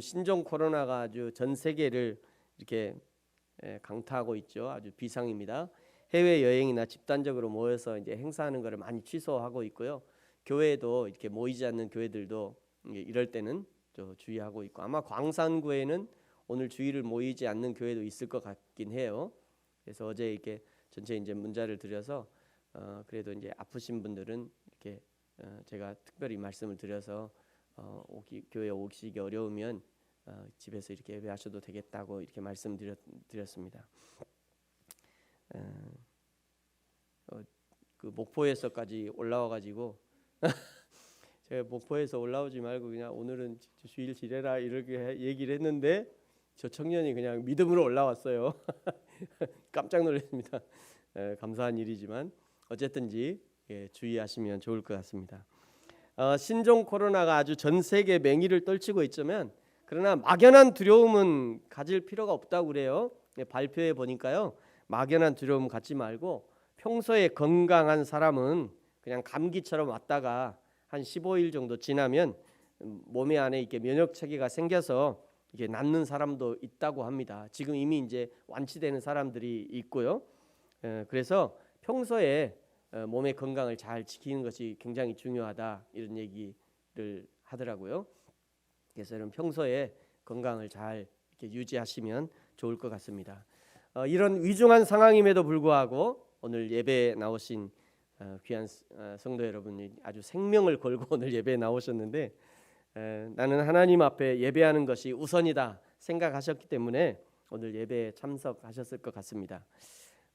신종 코로나가 아주 전 세계를 이렇게 강타하고 있죠. 아주 비상입니다. 해외 여행이나 집단적으로 모여서 이제 행사하는 것을 많이 취소하고 있고요. 교회도 이렇게 모이지 않는 교회들도 이럴 때는 좀 주의하고 있고, 아마 광산구에는 오늘 주일을 모이지 않는 교회도 있을 것 같긴 해요. 그래서 어제 이렇게 전체 이제 문자를 드려서 그래도 이제 아프신 분들은 이렇게 제가 특별히 말씀을 드려서 교회 오시기 어려우면 집에서 이렇게 예배하셔도 되겠다고 이렇게 말씀드렸습니다. 그 목포에서까지 올라와가지고 제가 목포에서 올라오지 말고 그냥 오늘은 주일 지내라 이렇게 얘기를 했는데 저 청년이 그냥 믿음으로 올라왔어요. 깜짝 놀랐습니다. 감사한 일이지만 어쨌든지 주의하시면 좋을 것 같습니다. 신종 코로나가 아주 전 세계 맹위를 떨치고 있지만 그러나 막연한 두려움은 가질 필요가 없다고 그래요. 발표해 보니까요, 막연한 두려움 갖지 말고 평소에 건강한 사람은 그냥 감기처럼 왔다가 한 15일 정도 지나면 몸에 안에 이렇게 면역 체계가 생겨서 이게 낫는 사람도 있다고 합니다. 지금 이미 이제 완치되는 사람들이 있고요. 그래서 평소에 몸의 건강을 잘 지키는 것이 굉장히 중요하다 이런 얘기를 하더라고요. 그래서 여러분 평소에 건강을 잘 이렇게 유지하시면 좋을 것 같습니다. 이런 위중한 상황임에도 불구하고 오늘 예배에 나오신 귀한 성도 여러분이 아주 생명을 걸고 오늘 예배에 나오셨는데 나는 하나님 앞에 예배하는 것이 우선이다 생각하셨기 때문에 오늘 예배에 참석하셨을 것 같습니다.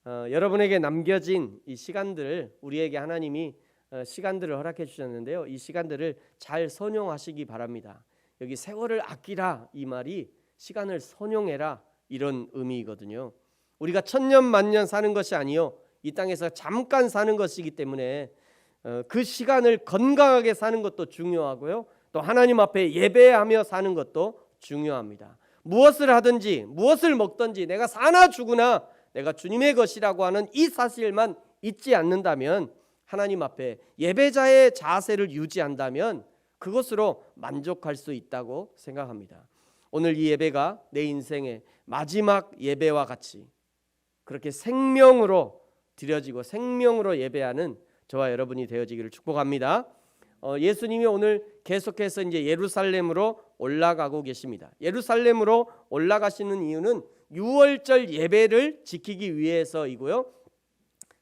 여러분에게 남겨진 이 시간들을 우리에게 하나님이 시간들을 허락해 주셨는데요, 이 시간들을 잘 선용하시기 바랍니다. 여기 세월을 아끼라 이 말이 시간을 선용해라 이런 의미거든요. 우리가 천년 만년 사는 것이 아니요 이 땅에서 잠깐 사는 것이기 때문에 그 시간을 건강하게 사는 것도 중요하고요, 또 하나님 앞에 예배하며 사는 것도 중요합니다. 무엇을 하든지 무엇을 먹든지 내가 사나 죽으나 내가 주님의 것이라고 하는 이 사실만 잊지 않는다면, 하나님 앞에 예배자의 자세를 유지한다면 그것으로 만족할 수 있다고 생각합니다. 오늘 이 예배가 내 인생의 마지막 예배와 같이 그렇게 생명으로 드려지고 생명으로 예배하는 저와 여러분이 되어지기를 축복합니다. 예수님이 오늘 계속해서 이제 예루살렘으로 올라가고 계십니다. 예루살렘으로 올라가시는 이유는 유월절 예배를 지키기 위해서이고요,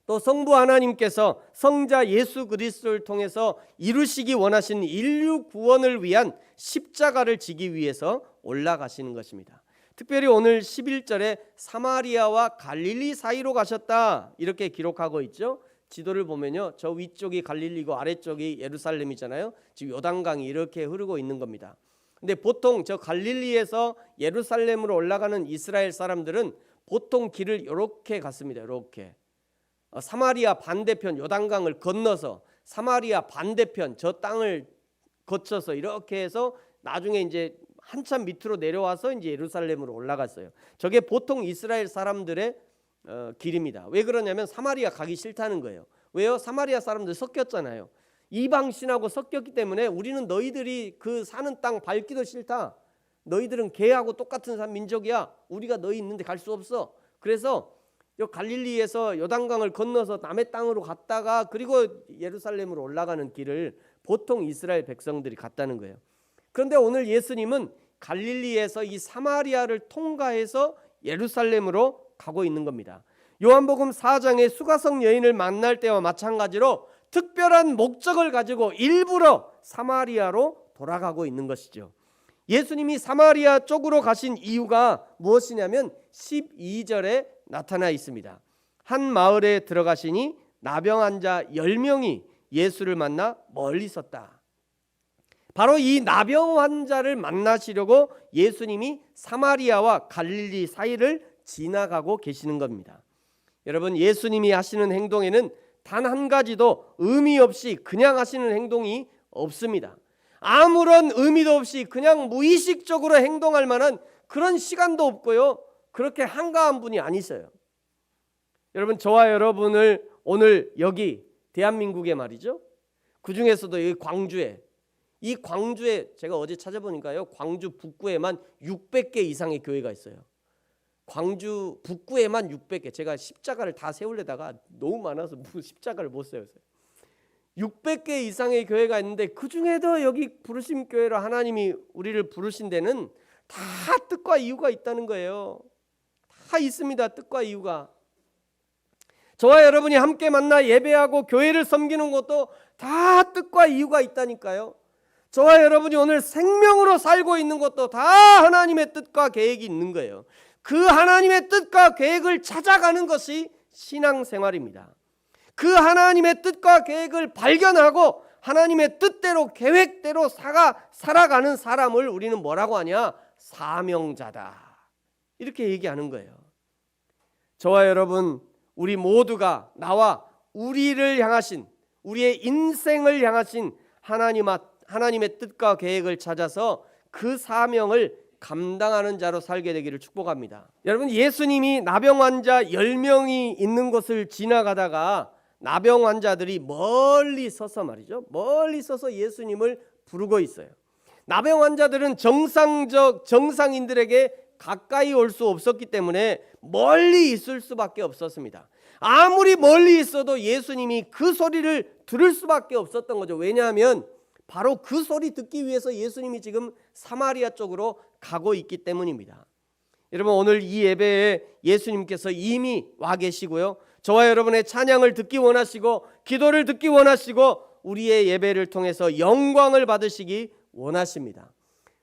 또 성부 하나님께서 성자 예수 그리스도를 통해서 이루시기 원하시는 인류 구원을 위한 십자가를 지기 위해서 올라가시는 것입니다. 특별히 오늘 11절에 사마리아와 갈릴리 사이로 가셨다 이렇게 기록하고 있죠. 지도를 보면요, 저 위쪽이 갈릴리고 아래쪽이 예루살렘이잖아요. 지금 요단강이 이렇게 흐르고 있는 겁니다. 근데 보통 저 갈릴리에서 예루살렘으로 올라가는 이스라엘 사람들은 보통 길을 이렇게 갔습니다. 이렇게 사마리아 반대편 요단강을 건너서 사마리아 반대편 저 땅을 거쳐서 이렇게 해서 나중에 이제 한참 밑으로 내려와서 이제 예루살렘으로 올라갔어요. 저게 보통 이스라엘 사람들의 길입니다. 왜 그러냐면 사마리아 가기 싫다는 거예요. 왜요? 사마리아 사람들 섞였잖아요. 이방 신하고 섞였기 때문에 우리는 너희들이 그 사는 땅 밟기도 싫다. 너희들은 개하고 똑같은 민족이야. 우리가 너희 있는데 갈 수 없어. 그래서 요 갈릴리에서 요단강을 건너서 남의 땅으로 갔다가 그리고 예루살렘으로 올라가는 길을 보통 이스라엘 백성들이 갔다는 거예요. 그런데 오늘 예수님은 갈릴리에서 이 사마리아를 통과해서 예루살렘으로 가고 있는 겁니다. 요한복음 4장의 수가성 여인을 만날 때와 마찬가지로 특별한 목적을 가지고 일부러 사마리아로 돌아가고 있는 것이죠. 예수님이 사마리아 쪽으로 가신 이유가 무엇이냐면 12절에 나타나 있습니다. 한 마을에 들어가시니 나병 환자 10명이 예수를 만나 멀리 섰다. 바로 이 나병 환자를 만나시려고 예수님이 사마리아와 갈릴리 사이를 지나가고 계시는 겁니다. 여러분, 예수님이 하시는 행동에는 단 한 가지도 의미 없이 그냥 하시는 행동이 없습니다. 아무런 의미도 없이 그냥 무의식적으로 행동할 만한 그런 시간도 없고요, 그렇게 한가한 분이 아니세요. 여러분, 저와 여러분을 오늘 여기 대한민국에 말이죠, 그 중에서도 여기 광주에 이 광주에 제가 어제 찾아보니까요, 광주 북구에만 600개 이상의 교회가 있어요. 광주 북구에만 600개. 제가 십자가를 다 세우려다가 너무 많아서 십자가를 못 세웠어요. 600개 이상의 교회가 있는데 그 중에도 여기 부르심 교회로 하나님이 우리를 부르신 데는 다 뜻과 이유가 있다는 거예요. 다 있습니다. 뜻과 이유가. 저와 여러분이 함께 만나 예배하고 교회를 섬기는 것도 다 뜻과 이유가 있다니까요. 저와 여러분이 오늘 생명으로 살고 있는 것도 다 하나님의 뜻과 계획이 있는 거예요. 그 하나님의 뜻과 계획을 찾아가는 것이 신앙생활입니다. 그 하나님의 뜻과 계획을 발견하고 하나님의 뜻대로 계획대로 살아가는 사람을 우리는 뭐라고 하냐? 사명자다. 이렇게 얘기하는 거예요. 저와 여러분, 우리 모두가 나와 우리를 향하신, 우리의 인생을 향하신 하나님의 뜻과 계획을 찾아서 그 사명을 감당하는 자로 살게 되기를 축복합니다. 여러분, 예수님이 나병 환자 10명이 있는 곳을 지나가다가 나병 환자들이 멀리 서서 말이죠, 멀리 서서 예수님을 부르고 있어요. 나병 환자들은 정상인들에게 가까이 올 수 없었기 때문에 멀리 있을 수밖에 없었습니다. 아무리 멀리 있어도 예수님이 그 소리를 들을 수밖에 없었던 거죠. 왜냐하면 바로 그 소리 듣기 위해서 예수님이 지금 사마리아 쪽으로 가고 있기 때문입니다. 여러분, 오늘 이 예배에 예수님께서 이미 와 계시고요, 저와 여러분의 찬양을 듣기 원하시고 기도를 듣기 원하시고 우리의 예배를 통해서 영광을 받으시기 원하십니다.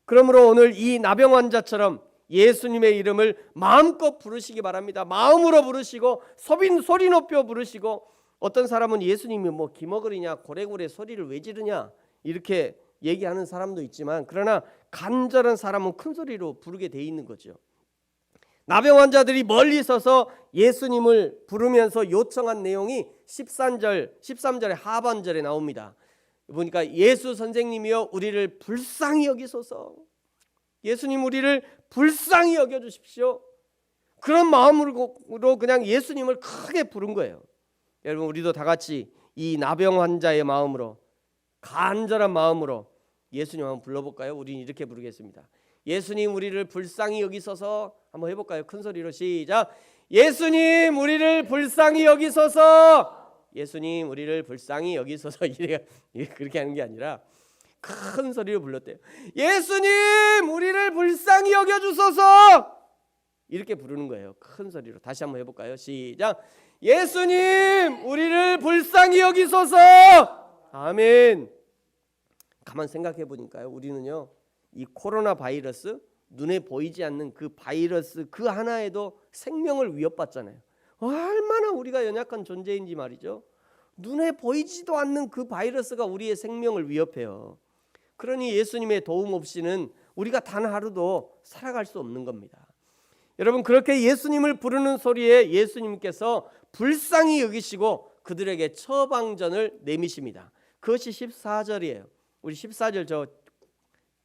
그러므로 오늘 이 나병 환자처럼 예수님의 이름을 마음껏 부르시기 바랍니다. 마음으로 부르시고 소리 높여 부르시고, 어떤 사람은 예수님이 뭐 기머거리냐 고래고래 소리를 왜 지르냐 이렇게 얘기하는 사람도 있지만, 그러나 간절한 사람은 큰 소리로 부르게 돼 있는 거죠. 나병 환자들이 멀리 서서 예수님을 부르면서 요청한 내용이 13절의 하반절에 나옵니다. 보니까 예수 선생님이여 우리를 불쌍히 여기소서. 예수님, 우리를 불쌍히 여겨주십시오. 그런 마음으로 그냥 예수님을 크게 부른 거예요. 여러분, 우리도 다 같이 이 나병 환자의 마음으로, 간절한 마음으로 예수님 한번 불러볼까요? 우리는 이렇게 부르겠습니다. 예수님, 우리를 불쌍히 여기소서. 한번 해볼까요? 큰 소리로 시작. 예수님, 우리를 불쌍히 여기소서. 예수님, 우리를 불쌍히 여기소서. 그렇게 하는 게 아니라 큰 소리로 불렀대요. 예수님, 우리를 불쌍히 여겨주소서. 이렇게 부르는 거예요. 큰 소리로. 다시 한번 해볼까요? 시작. 예수님, 우리를 불쌍히 여기소서. 아멘. 가만 생각해 보니까요, 우리는요, 이 코로나 바이러스, 눈에 보이지 않는 그 바이러스 그 하나에도 생명을 위협받잖아요. 얼마나 우리가 연약한 존재인지 말이죠. 눈에 보이지도 않는 그 바이러스가 우리의 생명을 위협해요. 그러니 예수님의 도움 없이는 우리가 단 하루도 살아갈 수 없는 겁니다. 여러분, 그렇게 예수님을 부르는 소리에 예수님께서 불쌍히 여기시고 그들에게 처방전을 내미십니다. 그것이 14절이에요. 우리 14절 저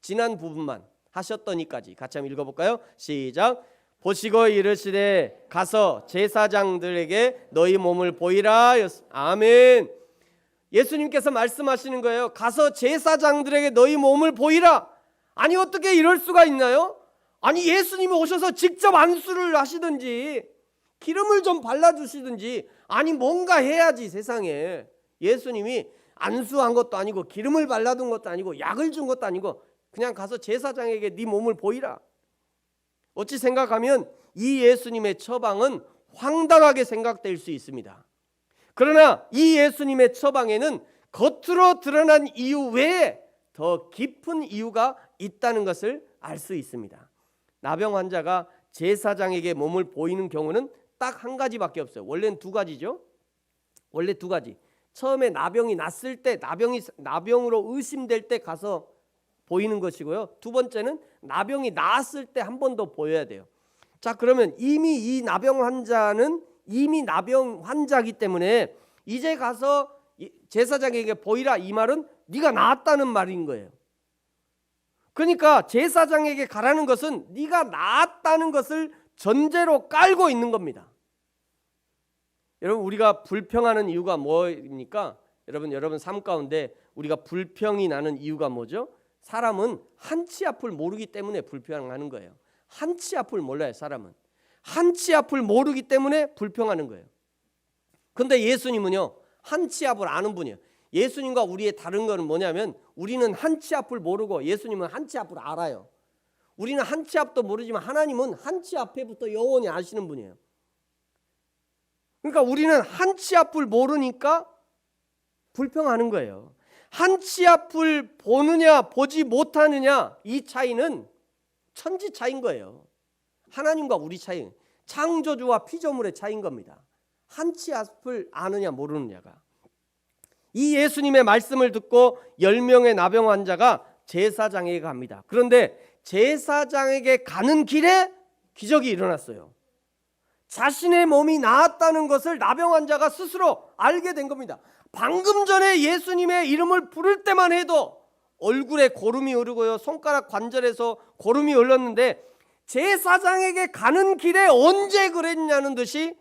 지난 부분만 하셨더니까지 같이 한번 읽어볼까요? 시작. 보시고 이르시되 가서 제사장들에게 너희 몸을 보이라. 아멘. 예수님께서 말씀하시는 거예요. 가서 제사장들에게 너희 몸을 보이라. 아니, 어떻게 이럴 수가 있나요? 아니, 예수님이 오셔서 직접 안수를 하시든지 기름을 좀 발라주시든지, 아니 뭔가 해야지. 세상에 예수님이 안수한 것도 아니고 기름을 발라둔 것도 아니고 약을 준 것도 아니고 그냥 가서 제사장에게 네 몸을 보이라. 어찌 생각하면 이 예수님의 처방은 황당하게 생각될 수 있습니다. 그러나 이 예수님의 처방에는 겉으로 드러난 이유 외에 더 깊은 이유가 있다는 것을 알 수 있습니다. 나병 환자가 제사장에게 몸을 보이는 경우는 딱 한 가지밖에 없어요. 원래는 두 가지죠. 원래 두 가지. 처음에 나병이 났을 때, 나병으로 의심될 때 가서 보이는 것이고요. 두 번째는 나병이 나았을 때 한 번 더 보여야 돼요. 자, 그러면 이미 이 나병 환자는 이미 나병 환자이기 때문에 이제 가서 제사장에게 보이라, 이 말은 네가 나았다는 말인 거예요. 그러니까 제사장에게 가라는 것은 네가 나았다는 것을 전제로 깔고 있는 겁니다. 여러분, 우리가 불평하는 이유가 뭐입니까? 여러분 삶 가운데 우리가 불평이 나는 이유가 뭐죠? 사람은 한치 앞을 모르기 때문에 불평하는 거예요. 한치 앞을 몰라요. 사람은 한치 앞을 모르기 때문에 불평하는 거예요. 근데 예수님은요, 한치 앞을 아는 분이에요. 예수님과 우리의 다른 거는 뭐냐면, 우리는 한치 앞을 모르고 예수님은 한치 앞을 알아요. 우리는 한치 앞도 모르지만 하나님은 한치 앞에부터 영원히 아시는 분이에요. 그러니까 우리는 한치 앞을 모르니까 불평하는 거예요. 한치 앞을 보느냐 보지 못하느냐, 이 차이는 천지 차이인 거예요. 하나님과 우리 차이, 창조주와 피조물의 차이인 겁니다. 한치 앞을 아느냐 모르느냐가. 이 예수님의 말씀을 듣고 10명의 나병 환자가 제사장에게 갑니다. 그런데 제사장에게 가는 길에 기적이 일어났어요. 자신의 몸이 나았다는 것을 나병 환자가 스스로 알게 된 겁니다. 방금 전에 예수님의 이름을 부를 때만 해도 얼굴에 고름이 흐르고요, 손가락 관절에서 고름이 흘렀는데, 제사장에게 가는 길에 언제 그랬냐는 듯이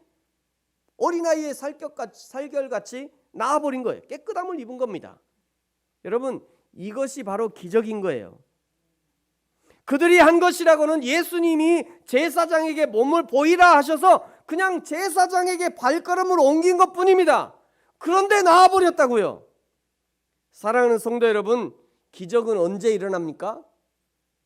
어린아이의 살결같이 나아버린 거예요. 깨끗함을 입은 겁니다. 여러분, 이것이 바로 기적인 거예요. 그들이 한 것이라고는 예수님이 제사장에게 몸을 보이라 하셔서 그냥 제사장에게 발걸음을 옮긴 것뿐입니다. 그런데 나아버렸다고요. 사랑하는 성도 여러분, 기적은 언제 일어납니까?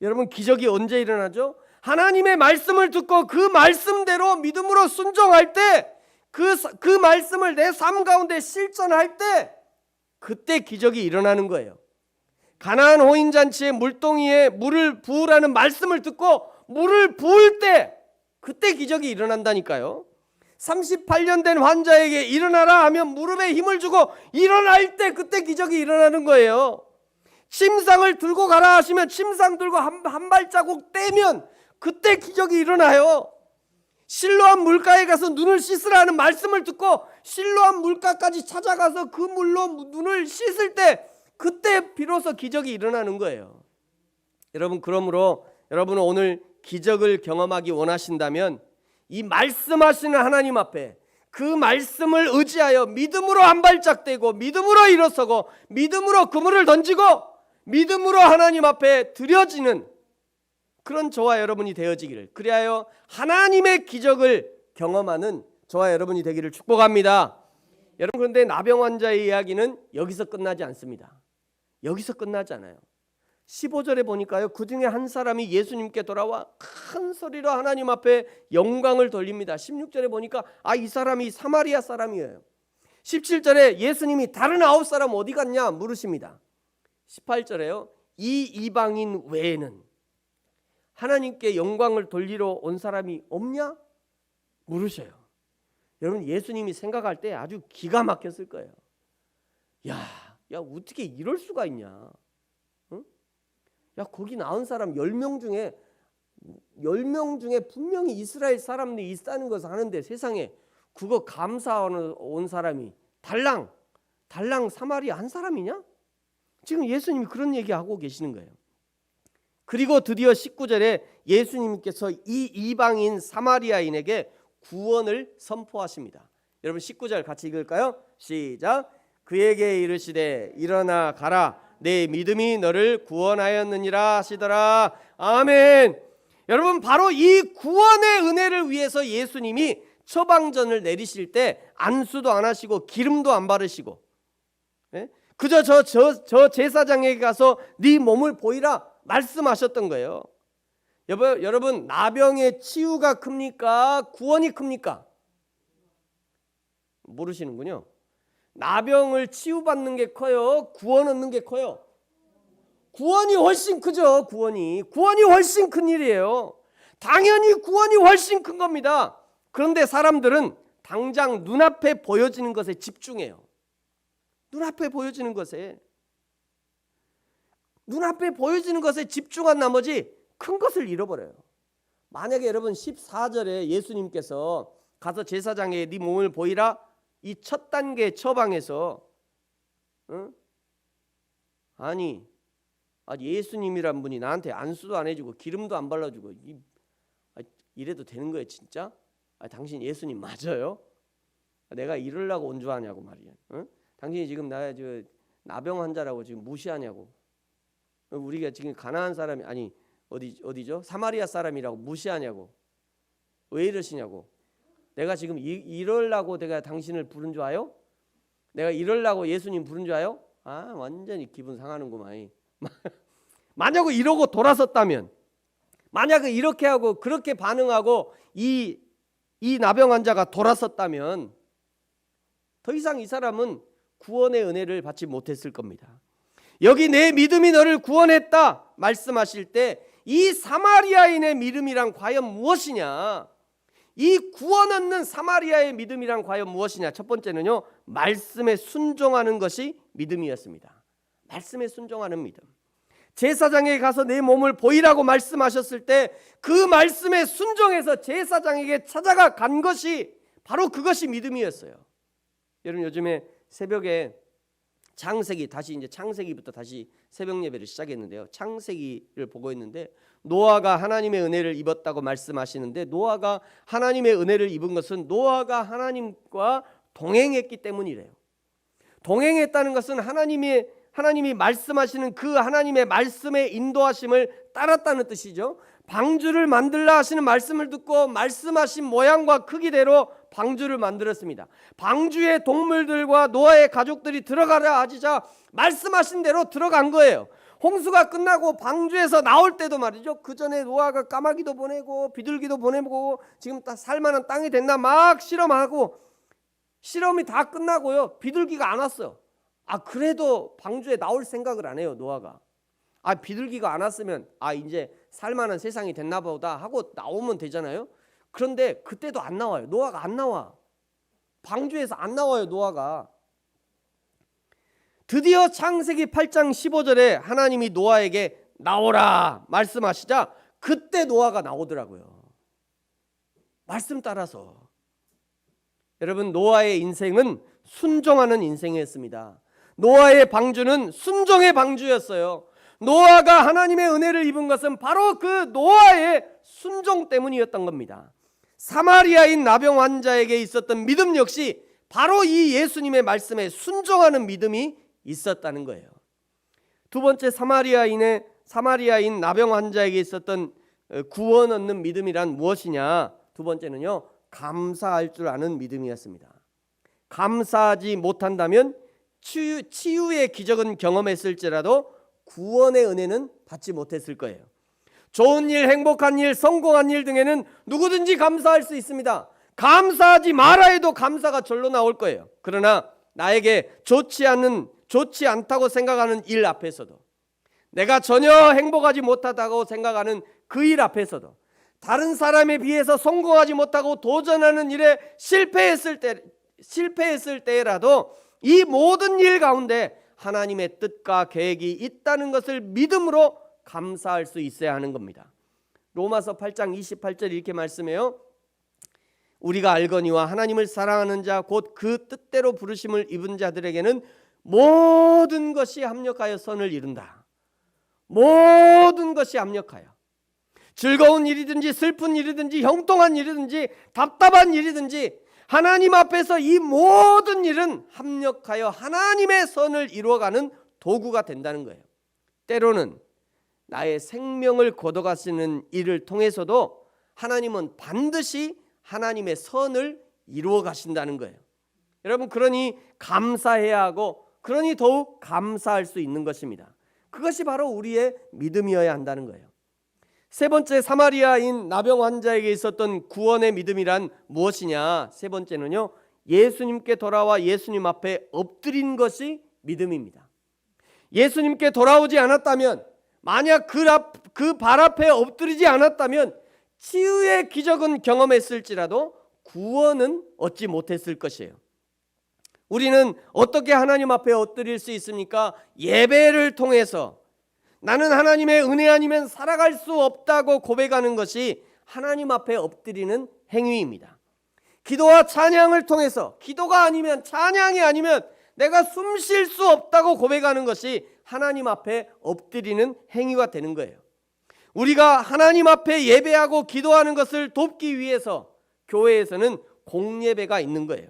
여러분, 기적이 언제 일어나죠? 하나님의 말씀을 듣고 그 말씀대로 믿음으로 순종할 때, 그 말씀을 내 삶 가운데 실천할 때, 그때 기적이 일어나는 거예요. 가나안 호인잔치에 물동이에 물을 부으라는 말씀을 듣고 물을 부을 때, 그때 기적이 일어난다니까요. 38년 된 환자에게 일어나라 하면 무릎에 힘을 주고 일어날 때, 그때 기적이 일어나는 거예요. 침상을 들고 가라 하시면 침상 들고 한 발자국 떼면 그때 기적이 일어나요. 실로암 물가에 가서 눈을 씻으라는 말씀을 듣고 실로암 물가까지 찾아가서 그 물로 눈을 씻을 때, 그때 비로소 기적이 일어나는 거예요. 여러분, 그러므로 여러분은 오늘 기적을 경험하기 원하신다면 이 말씀하시는 하나님 앞에 그 말씀을 의지하여 믿음으로 한 발짝 떼고 믿음으로 일어서고 믿음으로 그물을 던지고 믿음으로 하나님 앞에 드려지는 그런 저와 여러분이 되어지기를, 그리하여 하나님의 기적을 경험하는 저와 여러분이 되기를 축복합니다. 여러분, 그런데 나병 환자의 이야기는 여기서 끝나지 않습니다. 여기서 끝나지 않아요. 15절에 보니까요, 그 중에 한 사람이 예수님께 돌아와 큰 소리로 하나님 앞에 영광을 돌립니다. 16절에 보니까 이 사람이 사마리아 사람이에요. 17절에 예수님이 다른 9사람 어디 갔냐 물으십니다. 18절에요, 이 이방인 외에는 하나님께 영광을 돌리러 온 사람이 없냐 물으셔요. 여러분, 예수님이 생각할 때 아주 기가 막혔을 거예요. 야 어떻게 이럴 수가 있냐. 응? 야, 거기 나온 사람 10명 중에 분명히 이스라엘 사람들이 있다는 것을 아는데 세상에 그거 감사하러 온 사람이 달랑 사마리아 한 사람이냐? 지금 예수님이 그런 얘기하고 계시는 거예요. 그리고 드디어 19절에 예수님께서 이 이방인 사마리아인에게 구원을 선포하십니다. 여러분, 19절 같이 읽을까요? 시작. 그에게 이르시되 일어나 가라, 내 믿음이 너를 구원하였느니라 하시더라. 아멘. 여러분, 바로 이 구원의 은혜를 위해서 예수님이 처방전을 내리실 때 안수도 안 하시고 기름도 안 바르시고, 그저 저 제사장에게 가서 네 몸을 보이라 말씀하셨던 거예요. 여러분, 나병의 치유가 큽니까? 구원이 큽니까? 모르시는군요. 나병을 치유받는 게 커요? 구원 얻는 게 커요? 구원이 훨씬 크죠. 구원이 훨씬 큰 일이에요. 당연히 구원이 훨씬 큰 겁니다. 그런데 사람들은 당장 눈앞에 보여지는 것에 집중해요. 눈앞에 보여지는 것에 집중한 나머지 큰 것을 잃어버려요. 만약에 여러분 14절에 예수님께서 가서 제사장에게 네 몸을 보이라, 이 첫 단계 처방에서 아니 예수님이란 분이 나한테 안수도 안 해주고 기름도 안 발라주고 이래도 되는 거예요 진짜? 당신 예수님 맞아요? 내가 이러려고 온 줄 아냐고 말이야. 당신이 지금 나 나병 환자라고 지금 무시하냐고. 우리가 지금 가나안 사람이 아니 어디죠? 사마리아 사람이라고 무시하냐고. 왜 이러시냐고. 내가 지금 이럴라고 내가 당신을 부른 줄 아요? 내가 이럴라고 예수님 부른 줄 아요? 아, 완전히 기분 상하는구만. 만약 이러고 돌아섰다면, 만약 이렇게 하고 그렇게 반응하고 이 나병 환자가 돌아섰다면 더 이상 이 사람은 구원의 은혜를 받지 못했을 겁니다. 여기 내 믿음이 너를 구원했다 말씀하실 때 이 사마리아인의 믿음이란 과연 무엇이냐? 이 구원 얻는 사마리아의 믿음이란 과연 무엇이냐? 첫 번째는요, 말씀에 순종하는 것이 믿음이었습니다. 말씀에 순종하는 믿음. 제사장에게 가서 내 몸을 보이라고 말씀하셨을 때 그 말씀에 순종해서 제사장에게 찾아가 간 것이 바로 그것이 믿음이었어요. 여러분, 요즘에 새벽에 창세기부터 다시 새벽 예배를 시작했는데요. 창세기를 보고 있는데 노아가 하나님의 은혜를 입었다고 말씀하시는데, 노아가 하나님의 은혜를 입은 것은 노아가 하나님과 동행했기 때문이래요. 동행했다는 것은 하나님이 말씀하시는 그 하나님의 말씀의 인도하심을 따랐다는 뜻이죠. 방주를 만들라 하시는 말씀을 듣고 말씀하신 모양과 크기대로 방주를 만들었습니다. 방주의 동물들과 노아의 가족들이 들어가라 하시자 말씀하신 대로 들어간 거예요. 홍수가 끝나고 방주에서 나올 때도 말이죠, 그 전에 노아가 까마귀도 보내고 비둘기도 보내고 지금 다 살만한 땅이 됐나 막 실험하고, 실험이 다 끝나고요, 비둘기가 안 왔어요. 그래도 방주에 나올 생각을 안 해요, 노아가. 비둘기가 안 왔으면 이제 살만한 세상이 됐나 보다 하고 나오면 되잖아요. 그런데 그때도 안 나와요. 노아가 안 나와. 방주에서 안 나와요, 노아가. 드디어 창세기 8장 15절에 하나님이 노아에게 나오라 말씀하시자 그때 노아가 나오더라고요. 말씀 따라서. 여러분, 노아의 인생은 순종하는 인생이었습니다. 노아의 방주는 순종의 방주였어요. 노아가 하나님의 은혜를 입은 것은 바로 그 노아의 순종 때문이었던 겁니다. 사마리아인 나병 환자에게 있었던 믿음 역시 바로 이 예수님의 말씀에 순종하는 믿음이 있었다는 거예요. 두 번째, 사마리아인 나병 환자에게 있었던 구원 얻는 믿음이란 무엇이냐? 두 번째는요, 감사할 줄 아는 믿음이었습니다. 감사하지 못한다면 치유의 기적은 경험했을지라도 구원의 은혜는 받지 못했을 거예요. 좋은 일, 행복한 일, 성공한 일 등에는 누구든지 감사할 수 있습니다. 감사하지 마라 해도 감사가 절로 나올 거예요. 그러나 나에게 좋지 않다고 생각하는 일 앞에서도, 내가 전혀 행복하지 못하다고 생각하는 그 일 앞에서도, 다른 사람에 비해서 성공하지 못하고 도전하는 일에 실패했을 때라도 이 모든 일 가운데 하나님의 뜻과 계획이 있다는 것을 믿음으로 감사할 수 있어야 하는 겁니다. 로마서 8장 28절 이렇게 말씀해요. 우리가 알거니와 하나님을 사랑하는 자 곧 그 뜻대로 부르심을 입은 자들에게는 모든 것이 합력하여 선을 이룬다. 모든 것이 합력하여, 즐거운 일이든지 슬픈 일이든지 형통한 일이든지 답답한 일이든지 하나님 앞에서 이 모든 일은 합력하여 하나님의 선을 이루어가는 도구가 된다는 거예요. 때로는 나의 생명을 걷어가시는 일을 통해서도 하나님은 반드시 하나님의 선을 이루어 가신다는 거예요. 여러분, 그러니 감사해야 하고, 그러니 더욱 감사할 수 있는 것입니다. 그것이 바로 우리의 믿음이어야 한다는 거예요. 세 번째, 사마리아인 나병 환자에게 있었던 구원의 믿음이란 무엇이냐? 세 번째는요, 예수님께 돌아와 예수님 앞에 엎드린 것이 믿음입니다. 예수님께 돌아오지 않았다면, 만약 그 발 앞에 엎드리지 않았다면 치유의 기적은 경험했을지라도 구원은 얻지 못했을 것이에요. 우리는 어떻게 하나님 앞에 엎드릴 수 있습니까? 예배를 통해서 나는 하나님의 은혜 아니면 살아갈 수 없다고 고백하는 것이 하나님 앞에 엎드리는 행위입니다. 기도와 찬양을 통해서, 기도가 아니면, 찬양이 아니면 내가 숨 쉴 수 없다고 고백하는 것이 하나님 앞에 엎드리는 행위가 되는 거예요. 우리가 하나님 앞에 예배하고 기도하는 것을 돕기 위해서 교회에서는 공예배가 있는 거예요.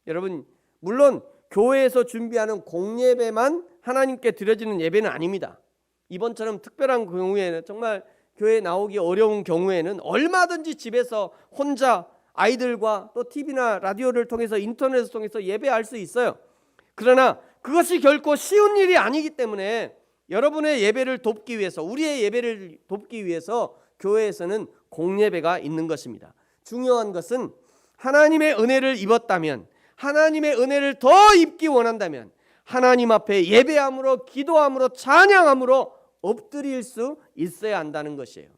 여러분, 물론 교회에서 준비하는 공예배만 하나님께 드려지는 예배는 아닙니다. 이번처럼 특별한 경우에는, 정말 교회에 나오기 어려운 경우에는 얼마든지 집에서 혼자 아이들과 또 TV나 라디오를 통해서, 인터넷을 통해서 예배할 수 있어요. 그러나 그것이 결코 쉬운 일이 아니기 때문에 여러분의 예배를 돕기 위해서, 우리의 예배를 돕기 위해서 교회에서는 공예배가 있는 것입니다. 중요한 것은 하나님의 은혜를 입었다면, 하나님의 은혜를 더 입기 원한다면 하나님 앞에 예배함으로, 기도함으로, 찬양함으로 엎드릴 수 있어야 한다는 것이에요.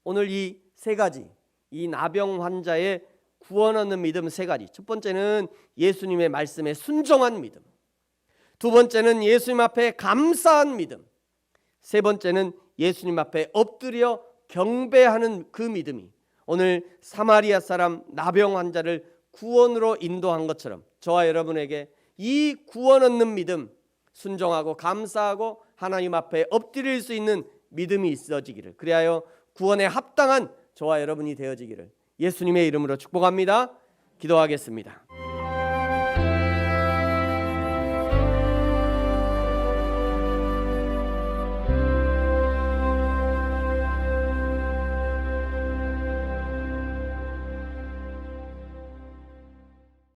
오늘 이 세 가지, 이 나병 환자의 구원 얻는 믿음 세 가지. 첫 번째는 예수님의 말씀에 순종한 믿음, 두 번째는 예수님 앞에 감사한 믿음, 세 번째는 예수님 앞에 엎드려 경배하는 그 믿음이 오늘 사마리아 사람 나병 환자를 구원으로 인도한 것처럼 저와 여러분에게 이 구원 얻는 믿음, 순종하고 감사하고 하나님 앞에 엎드릴 수 있는 믿음이 있어지기를, 그리하여 구원에 합당한 저와 여러분이 되어지기를 예수님의 이름으로 축복합니다. 기도하겠습니다.